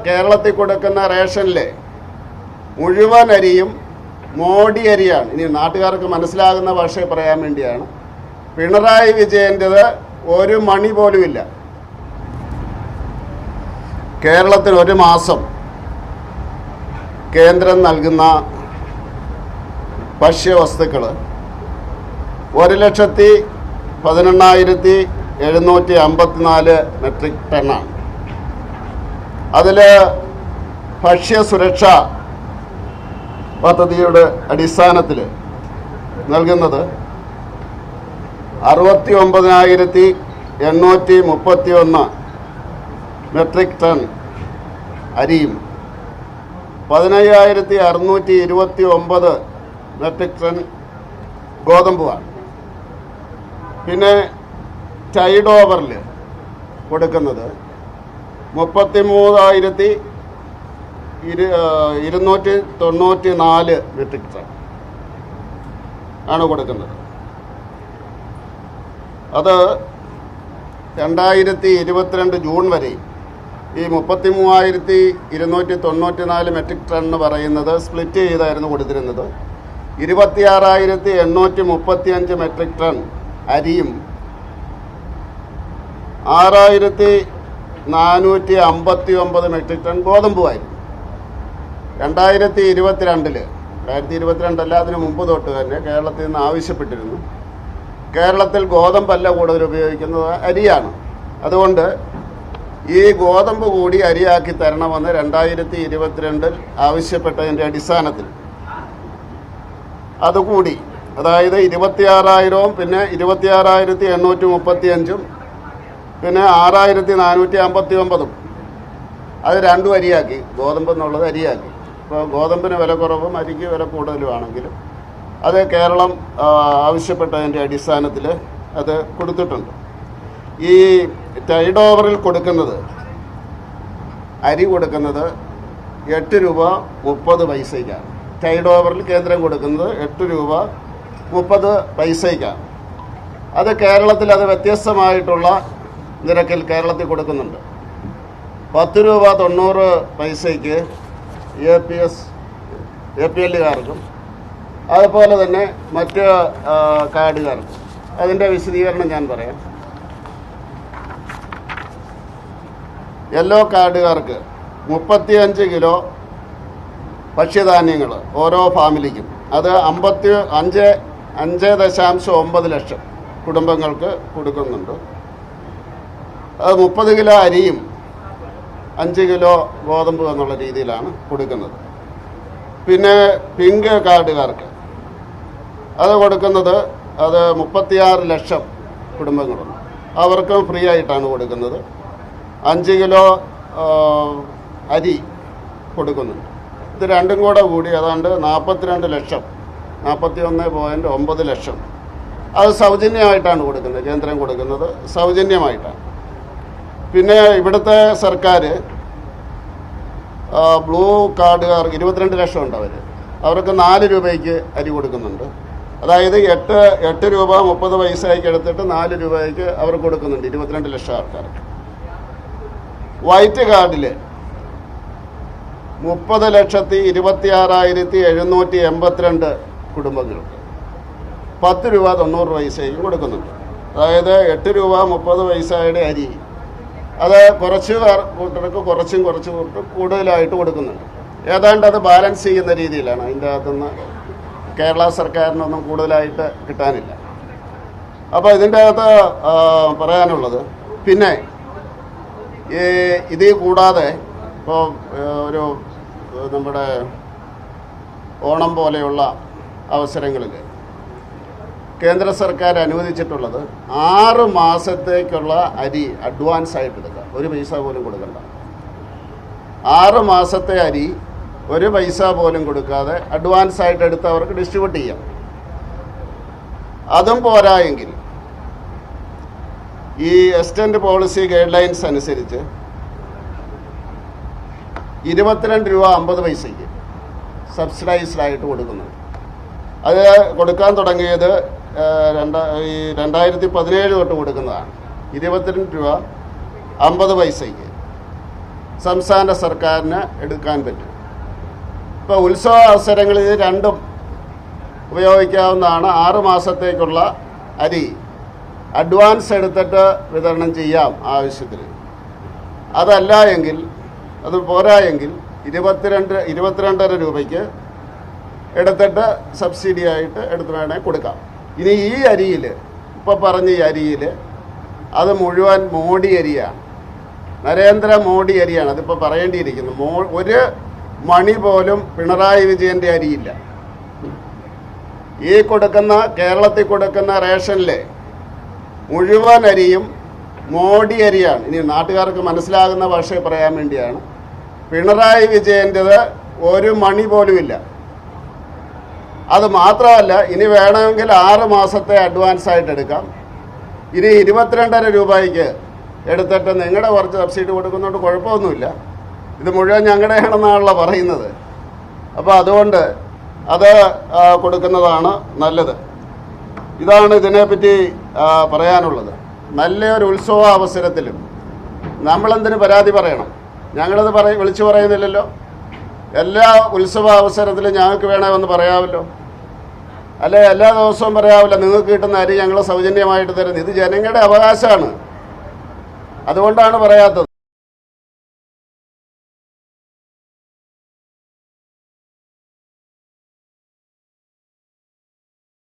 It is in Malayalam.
കേരളത്തിൽ കൊടുക്കുന്ന റേഷനിലെ മുഴുവൻ അരിയും മോഡി അരിയാണ്. ഇനി നാട്ടുകാർക്ക് മനസ്സിലാകുന്ന ഭാഷയിൽ പറയാൻ വേണ്ടിയാണ്. പിണറായി വിജയൻ്റെത് ഒരു മണി പോലുമില്ല. കേരളത്തിൽ ഒരു മാസം കേന്ദ്രം നൽകുന്ന ഭക്ഷ്യവസ്തുക്കൾ 1,18,754 മെട്രിക് ടണ്ണാണ്. അതിൽ ഭക്ഷ്യസുരക്ഷാ പദ്ധതിയുടെ അടിസ്ഥാനത്തിൽ നൽകുന്നത് 69,831 മെട്രിക് ടൺ അരിയും 15,629 മെട്രിക് ടൺ ഗോതമ്പുമാണ്. പിന്നെ ടൈഡ് ഓവറിൽ കൊടുക്കുന്നത് 33,294 മെട്രിക് ടൺ ആണ് കൊടുക്കുന്നത്. അത് 2022 ജൂൺ വരെ ഈ 33,294 മെട്രിക് ടൺ എന്ന് പറയുന്നത് സ്പ്ലിറ്റ് ചെയ്തായിരുന്നു കൊടുത്തിരുന്നത്. 26,835 മെട്രിക് ടൺ അരിയും 6,459 മെട്രിക് ടൺ ഗോതമ്പുമായിരുന്നു. 2022 അല്ല, അതിന് മുമ്പ് തൊട്ട് തന്നെ കേരളത്തിൽ നിന്ന് ആവശ്യപ്പെട്ടിരുന്നു. കേരളത്തിൽ ഗോതമ്പല്ല കൂടുതൽ ഉപയോഗിക്കുന്നത് അരിയാണ്. അതുകൊണ്ട് ഈ ഗോതമ്പ് കൂടി അരിയാക്കി തരണമെന്ന് 2022 ആവശ്യപ്പെട്ടതിൻ്റെ അടിസ്ഥാനത്തിൽ അതുകൂടി, അതായത് 26,000 പിന്നെ 26,835 പിന്നെ 6,459 അത് രണ്ടും അരിയാക്കി. ഗോതമ്പ് എന്നുള്ളത് അരിയാക്കി. ഇപ്പോൾ ഗോതമ്പിന് വില കുറവും അരിക്ക് വില കൂടുതലുമാണെങ്കിലും അത് കേരളം ആവശ്യപ്പെട്ടതിൻ്റെ അടിസ്ഥാനത്തിൽ അത് കൊടുത്തിട്ടുണ്ട്. ഈ ടൈഡ് ഓവറിൽ കൊടുക്കുന്നത് അരി കൊടുക്കുന്നത് 8 രൂപ 30 പൈസയ്ക്കാണ്. ടൈഡ് ഓവറിൽ കേന്ദ്രം കൊടുക്കുന്നത് 8 രൂപ 30 പൈസയ്ക്കാണ്. അത് കേരളത്തിൽ അത് വ്യത്യസ്തമായിട്ടുള്ള നിരക്കിൽ കേരളത്തിൽ കൊടുക്കുന്നുണ്ട്. 10 രൂപ 90 പൈസയ്ക്ക് APLകാർക്കും അതുപോലെ തന്നെ മറ്റ് കാർഡുകാർക്കും. അതിൻ്റെ വിശദീകരണം ഞാൻ പറയാം. യെല്ലോ കാർഡുകാർക്ക് 35 കിലോ ഭക്ഷ്യധാന്യങ്ങൾ ഓരോ ഫാമിലിക്കും, അത് 5.9 ലക്ഷം കുടുംബങ്ങൾക്ക് കൊടുക്കുന്നുണ്ട്. അത് 30 കിലോ അരിയും 5 കിലോ ഗോതമ്പ് എന്നുള്ള രീതിയിലാണ് കൊടുക്കുന്നത്. പിന്നെ പിങ്ക് കാർഡുകാർക്ക് അത് കൊടുക്കുന്നത്, അത് 36 ലക്ഷം കുടുംബങ്ങളുണ്ട്. അവർക്കും ഫ്രീ ആയിട്ടാണ് കൊടുക്കുന്നത്. 5 കിലോ അരി കൊടുക്കുന്നുണ്ട്. ഇത് രണ്ടും കൂടി ഏതാണ്ട് 42 ലക്ഷം, 41.9 ലക്ഷം അത് സൗജന്യമായിട്ടാണ് കൊടുക്കുന്നത്. കേന്ദ്രം കൊടുക്കുന്നത് സൗജന്യമായിട്ടാണ്. പിന്നെ ഇവിടുത്തെ സർക്കാർ ബ്ലൂ കാർഡുകാർ 22 ലക്ഷം ഉണ്ട്. അവർക്ക് 4 രൂപയ്ക്ക് അരി കൊടുക്കുന്നുണ്ട്. അതായത് 8 രൂപ 30 പൈസയ്ക്ക് എടുത്തിട്ട് 4 രൂപയ്ക്ക് അവർ കൊടുക്കുന്നുണ്ട് 22 ലക്ഷം ആൾക്കാർക്ക്. വൈറ്റ് കാർഡിൽ 30,26,782 കുടുംബങ്ങൾക്ക് 10 രൂപ 90 പൈസയ്ക്ക് കൊടുക്കുന്നുണ്ട്. അതായത് 8 രൂപ 30 പൈസയുടെ അരി അത് കുറച്ച് കൂട്ടർക്ക് കുറച്ച് കൂടുതലായിട്ട് കൊടുക്കുന്നുണ്ട്. ഏതാണ്ട് അത് ബാലൻസ് ചെയ്യുന്ന രീതിയിലാണ്. അതിൻ്റെ അകത്തുനിന്ന് കേരള സർക്കാരിനൊന്നും കൂടുതലായിട്ട് കിട്ടാനില്ല. അപ്പോൾ ഇതിൻ്റെ അകത്ത് പറയാനുള്ളത്, പിന്നെ ഇത് കൂടാതെ ഇപ്പോൾ ഒരു നമ്മുടെ ഓണം പോലെയുള്ള അവസരങ്ങളിൽ കേന്ദ്ര സർക്കാർ അനുവദിച്ചിട്ടുള്ളത് 6 മാസത്തേക്കുള്ള അരി അഡ്വാൻസ് ആയിട്ട് എടുക്കാം. 1 പൈസ പോലും കൊടുക്കണ്ട. 6 മാസത്തെ അരി 1 പൈസ പോലും കൊടുക്കാതെ അഡ്വാൻസ് ആയിട്ട് എടുത്ത് അവർക്ക് ഡിസ്ട്രിബ്യൂട്ട് ചെയ്യാം. അതും പോരായെങ്കിൽ ഈ എക്സ്റ്റൻഡ് പോളിസി ഗൈഡ് ലൈൻസ് അനുസരിച്ച് 22 രൂപ 50 പൈസയ്ക്ക് സബ്സിഡൈസ്ഡ് ആയിട്ട് കൊടുക്കുന്നുണ്ട്. അത് കൊടുക്കാൻ തുടങ്ങിയത് 2017 തൊട്ട് കൊടുക്കുന്നതാണ്. 22 രൂപ 50 പൈസയ്ക്ക് സംസ്ഥാന സർക്കാരിന് എടുക്കാൻ പറ്റും. ഇപ്പോൾ ഉത്സവ അവസരങ്ങളിൽ ഇത് രണ്ടും ഉപയോഗിക്കാവുന്നതാണ്. 6 മാസത്തേക്കുള്ള അരി അഡ്വാൻസ് എടുത്തിട്ട് വിതരണം ചെയ്യാം ആവശ്യത്തിന്. അതല്ല എങ്കിൽ, അത് പോരാ എങ്കിൽ 22.5 രൂപയ്ക്ക് എടുത്തിട്ട് സബ്സിഡി ആയിട്ട് എടുത്ത് വേണമെങ്കിൽ കൊടുക്കാം. ഇനി ഈ അരിയിൽ, ഇപ്പോൾ പറഞ്ഞ ഈ അരിയിൽ അത് മുഴുവൻ മോഡി അരിയാണ്, നരേന്ദ്ര മോഡി അരിയാണ്. അതിപ്പോൾ പറയേണ്ടിയിരിക്കുന്നു. ഒരു മണി പോലും പിണറായി വിജയൻ്റെ അരിയില്ല. ഈ കൊടുക്കുന്ന, കേരളത്തിൽ കൊടുക്കുന്ന റേഷനിലെ മുഴുവൻ അരിയും മോഡി അരിയാണ്. ഇനി നാട്ടുകാർക്ക് മനസ്സിലാകുന്ന ഭാഷയിൽ പറയാൻ വേണ്ടിയാണ്. പിണറായി വിജയൻ്റെത് ഒരു മണി പോലുമില്ല. അത് മാത്രമല്ല, ഇനി വേണമെങ്കിൽ 6 മാസത്തെ അഡ്വാൻസ് ആയിട്ട് എടുക്കാം. ഇനി 22.5 രൂപയ്ക്ക് എടുത്തിട്ട് നിങ്ങളുടെ കുറച്ച് സബ്സിഡി കൊടുക്കുന്നതുകൊണ്ട് കുഴപ്പമൊന്നുമില്ല. ഇത് മുഴുവൻ ഞങ്ങളുടെയാണെന്നാണല്ലോ പറയുന്നത്. അപ്പോൾ അതുകൊണ്ട് അത് കൊടുക്കുന്നതാണ് നല്ലത്. ഇതാണ് ഇതിനെപ്പറ്റി പറയാനുള്ളത്. നല്ലൊരു ഉത്സവ അവസരത്തിലും നമ്മളെന്തിന് പരാതി പറയണം? ഞങ്ങളത് വിളിച്ചു പറയുന്നില്ലല്ലോ. എല്ലാ ഉത്സവ അവസരത്തിലും ഞങ്ങൾക്ക് വേണമെന്ന് പറയാമല്ലോ. അല്ലെ, എല്ലാ ദിവസവും പറയാമല്ലോ, നിങ്ങൾക്ക് കിട്ടുന്ന അരി ഞങ്ങൾ സൗജന്യമായിട്ട് തരുന്നത്. ഇത് ജനങ്ങളുടെ അവകാശമാണ്. അതുകൊണ്ടാണ് പറയാത്തത്.